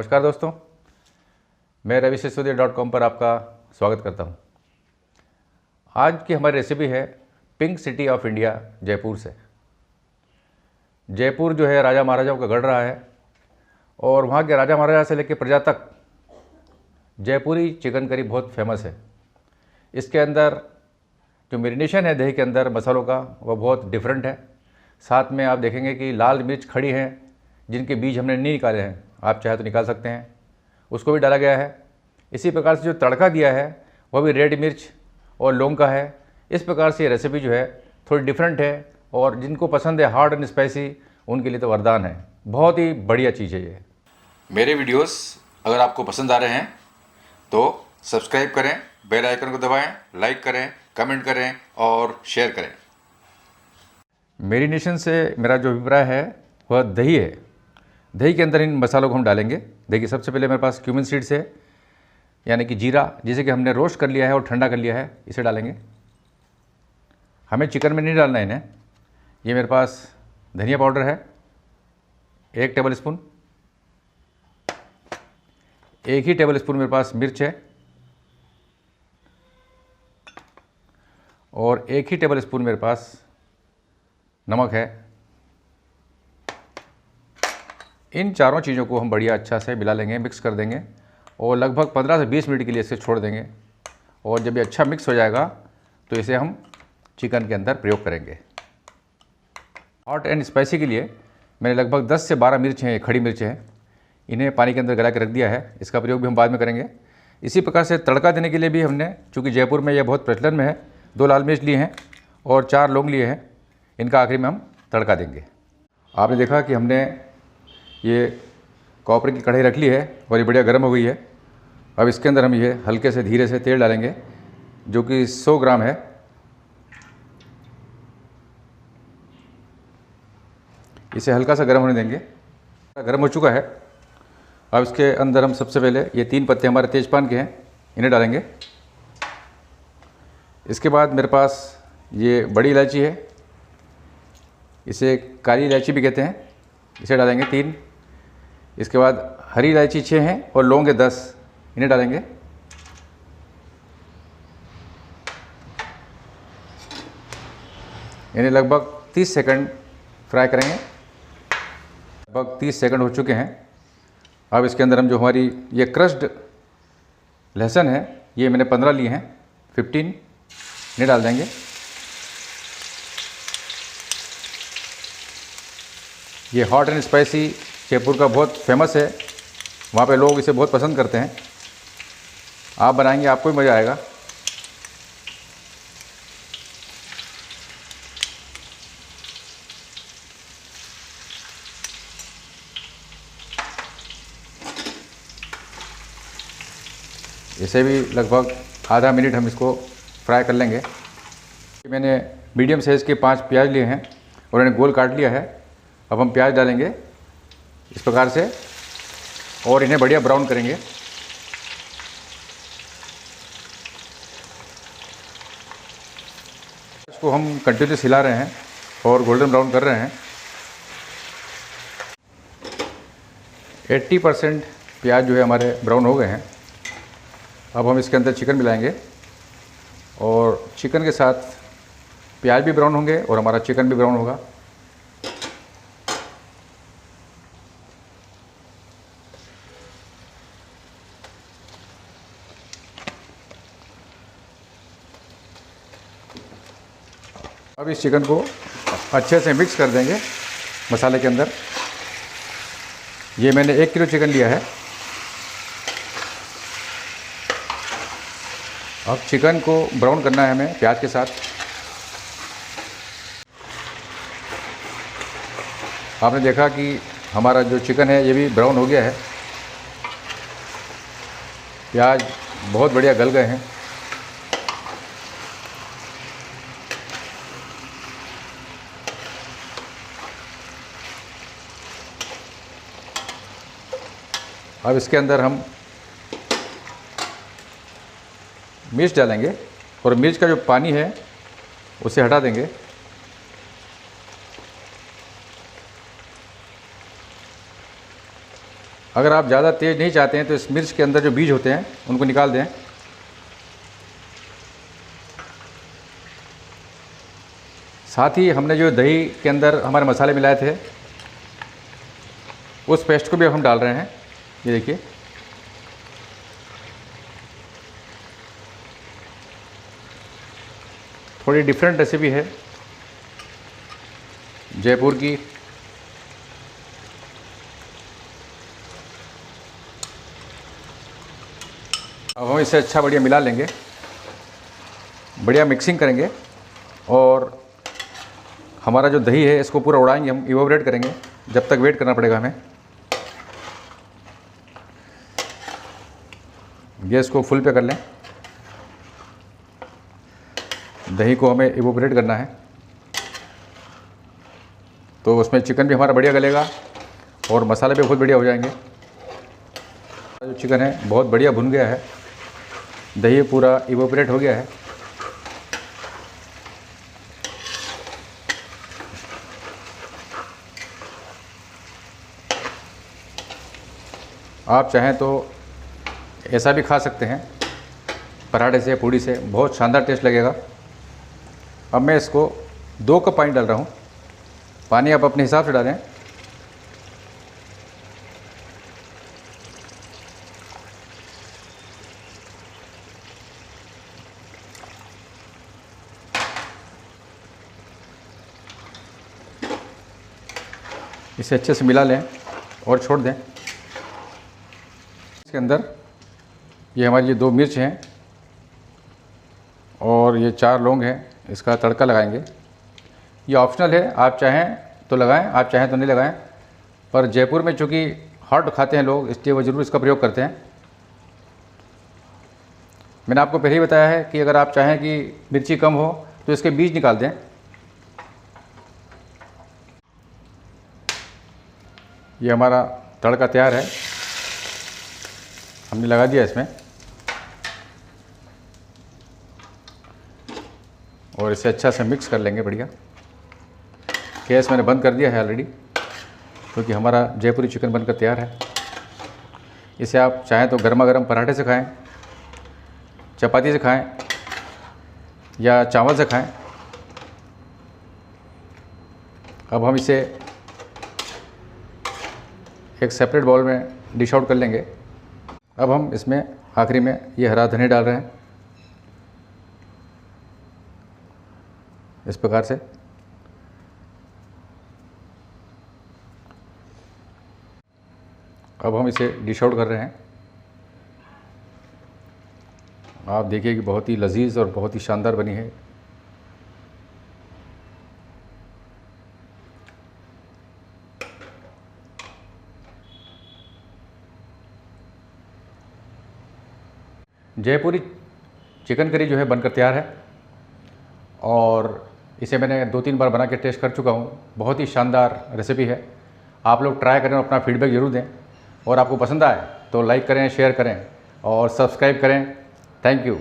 नमस्कार दोस्तों, मैं ravisesodia.com पर आपका स्वागत करता हूं। आज की हमारी रेसिपी है pink city of India Jaipur से। जयपुर जो है राजा महाराजाओं का गढ़ रहा है और वहाँ के राजा महाराजा से लेकर प्रजा तक जयपुरी चिकन करी बहुत फेमस है। इसके अंदर जो मेरिनेशन है दही के अंदर मसालों का वह बहुत डिफरेंट है। साथ में आप देखेंगे कि लाल मिर्च खड़ी हैं जिनके बीज हमने नहीं निकाले हैं, आप चाहे तो निकाल सकते हैं, उसको भी डाला गया है। इसी प्रकार से जो तड़का दिया है वह भी रेड मिर्च और लौंग का है। इस प्रकार से ये रेसिपी जो है थोड़ी डिफरेंट है और जिनको पसंद है हार्ड एंड स्पाइसी उनके लिए तो वरदान है। बहुत ही बढ़िया चीज़ है ये। मेरे वीडियोस अगर आपको पसंद आ रहे हैं तो सब्सक्राइब करें, बेल आइकन को दबाएं, लाइक करें, कमेंट करें और शेयर करें। मेरिनेशन से मेरा जो अभिप्राय है वह दही है। दही के अंदर इन मसालों को हम डालेंगे। देखिए, सबसे पहले मेरे पास क्यूमिन सीड्स है, यानी कि जीरा, जिसे कि हमने रोस्ट कर लिया है और ठंडा कर लिया है, इसे डालेंगे। हमें चिकन में नहीं डालना है इन्हें। ये मेरे पास धनिया पाउडर है 1 टेबल स्पून, 1 ही टेबल स्पून मेरे पास मिर्च है और 1 ही टेबल स्पून मेरे पास नमक है। इन चारों चीज़ों को हम बढ़िया अच्छा से मिला लेंगे, मिक्स कर देंगे और लगभग 15 से 20 मिनट के लिए इसे छोड़ देंगे। और जब ये अच्छा मिक्स हो जाएगा तो इसे हम चिकन के अंदर प्रयोग करेंगे। हॉट एंड स्पाइसी के लिए मैंने लगभग 10 से 12 मिर्च हैं, खड़ी मिर्च हैं, इन्हें पानी के अंदर गला के रख दिया है। इसका प्रयोग भी हम बाद में करेंगे। इसी प्रकार से तड़का देने के लिए भी हमने, चूँकि जयपुर में यह बहुत प्रचलन में है, 2 लाल मिर्च लिए हैं और 4 लौंग लिए हैं। इनका आखिरी में हम तड़का देंगे। आपने देखा कि हमने ये कॉपर की कढ़ाई रख ली है और ये बढ़िया गर्म हो गई है। अब इसके अंदर हम ये हल्के से धीरे से तेल डालेंगे जो कि 100 ग्राम है। इसे हल्का सा गर्म होने देंगे। गर्म हो चुका है। अब इसके अंदर हम सबसे पहले ये 3 पत्ते हमारे तेजपान के हैं, इन्हें डालेंगे। इसके बाद मेरे पास ये बड़ी इलायची है, इसे काली इलायची भी कहते हैं, इसे डालेंगे 3। इसके बाद हरी इलायची 6 हैं और लौंग है 10, इन्हें डालेंगे। इन्हें लगभग 30 सेकंड फ्राई करेंगे। लगभग 30 सेकंड हो चुके हैं। अब इसके अंदर हम जो हमारी ये क्रश्ड लहसुन है, ये मैंने 15 लिए हैं, 15 इन्हें डाल देंगे। ये हॉट एंड स्पाइसी जयपुर का बहुत फेमस है, वहाँ पे लोग इसे बहुत पसंद करते हैं। आप बनाएंगे आपको भी मज़ा आएगा। इसे भी लगभग आधा मिनट हम इसको फ्राई कर लेंगे। मैंने मीडियम साइज़ के 5 प्याज लिए हैं और इन्हें गोल काट लिया है। अब हम प्याज डालेंगे इस प्रकार से और इन्हें बढ़िया ब्राउन करेंगे। इसको हम कंटिन्यूस हिला रहे हैं और गोल्डन ब्राउन कर रहे हैं। 80% प्याज जो है हमारे ब्राउन हो गए हैं। अब हम इसके अंदर चिकन मिलाएंगे और चिकन के साथ प्याज भी ब्राउन होंगे और हमारा चिकन भी ब्राउन होगा। अब इस चिकन को अच्छे से मिक्स कर देंगे मसाले के अंदर। ये मैंने 1 किलो चिकन लिया है। अब चिकन को ब्राउन करना है हमें प्याज के साथ। आपने देखा कि हमारा जो चिकन है ये भी ब्राउन हो गया है। प्याज बहुत बढ़िया गल गए हैं। अब इसके अंदर हम मिर्च डालेंगे और मिर्च का जो पानी है उसे हटा देंगे। अगर आप ज़्यादा तेज़ नहीं चाहते हैं तो इस मिर्च के अंदर जो बीज होते हैं उनको निकाल दें। साथ ही हमने जो दही के अंदर हमारे मसाले मिलाए थे उस पेस्ट को भी हम डाल रहे हैं। ये देखिए, थोड़ी डिफरेंट रेसिपी है जयपुर की। अब हम इसे अच्छा बढ़िया मिला लेंगे, बढ़िया मिक्सिंग करेंगे और हमारा जो दही है इसको पूरा उड़ाएंगे, हम इवोपरेट करेंगे। जब तक वेट करना पड़ेगा हमें। गैस को फुल पे कर लें। दही को हमें इवोपरेट करना है तो उसमें चिकन भी हमारा बढ़िया गलेगा और मसाले भी बहुत बढ़िया हो जाएंगे। जो चिकन है बहुत बढ़िया भुन गया है, दही पूरा इवोपरेट हो गया है। आप चाहें तो ऐसा भी खा सकते हैं, पराठे से, पूड़ी से, बहुत शानदार टेस्ट लगेगा। अब मैं इसको 2 कप पानी डाल रहा हूँ। पानी आप अपने हिसाब से डालें। इसे अच्छे से मिला लें और छोड़ दें। इसके अंदर ये हमारी ये 2 मिर्च हैं और ये 4 लौंग हैं, इसका तड़का लगाएंगे। ये ऑप्शनल है, आप चाहें तो लगाएं, आप चाहें तो नहीं लगाएं। पर जयपुर में चूँकि हॉट खाते हैं लोग, इसलिए वो ज़रूर इसका प्रयोग करते हैं। मैंने आपको पहले ही बताया है कि अगर आप चाहें कि मिर्ची कम हो तो इसके बीज निकाल दें। ये हमारा तड़का तैयार है, हमने लगा दिया इसमें और इसे अच्छा से मिक्स कर लेंगे बढ़िया। गैस मैंने बंद कर दिया है ऑलरेडी, क्योंकि हमारा जयपुरी चिकन बनकर तैयार है। इसे आप चाहें तो गर्मा गर्म पराठे से खाएं, चपाती से खाएं या चावल से खाएं। अब हम इसे एक सेपरेट बाउल में डिश आउट कर लेंगे। अब हम इसमें आखिरी में ये हरा धनिया डाल रहे हैं इस प्रकार से। अब हम इसे डिश आउट कर रहे हैं। आप देखिए कि बहुत ही लजीज और बहुत ही शानदार बनी है। जयपुरी चिकन करी जो है बनकर तैयार है और इसे मैंने 2-3 बार बना के टेस्ट कर चुका हूँ। बहुत ही शानदार रेसिपी है। आप लोग ट्राई करें और अपना फीडबैक ज़रूर दें और आपको पसंद आए तो लाइक करें, शेयर करें और सब्सक्राइब करें। Thank you.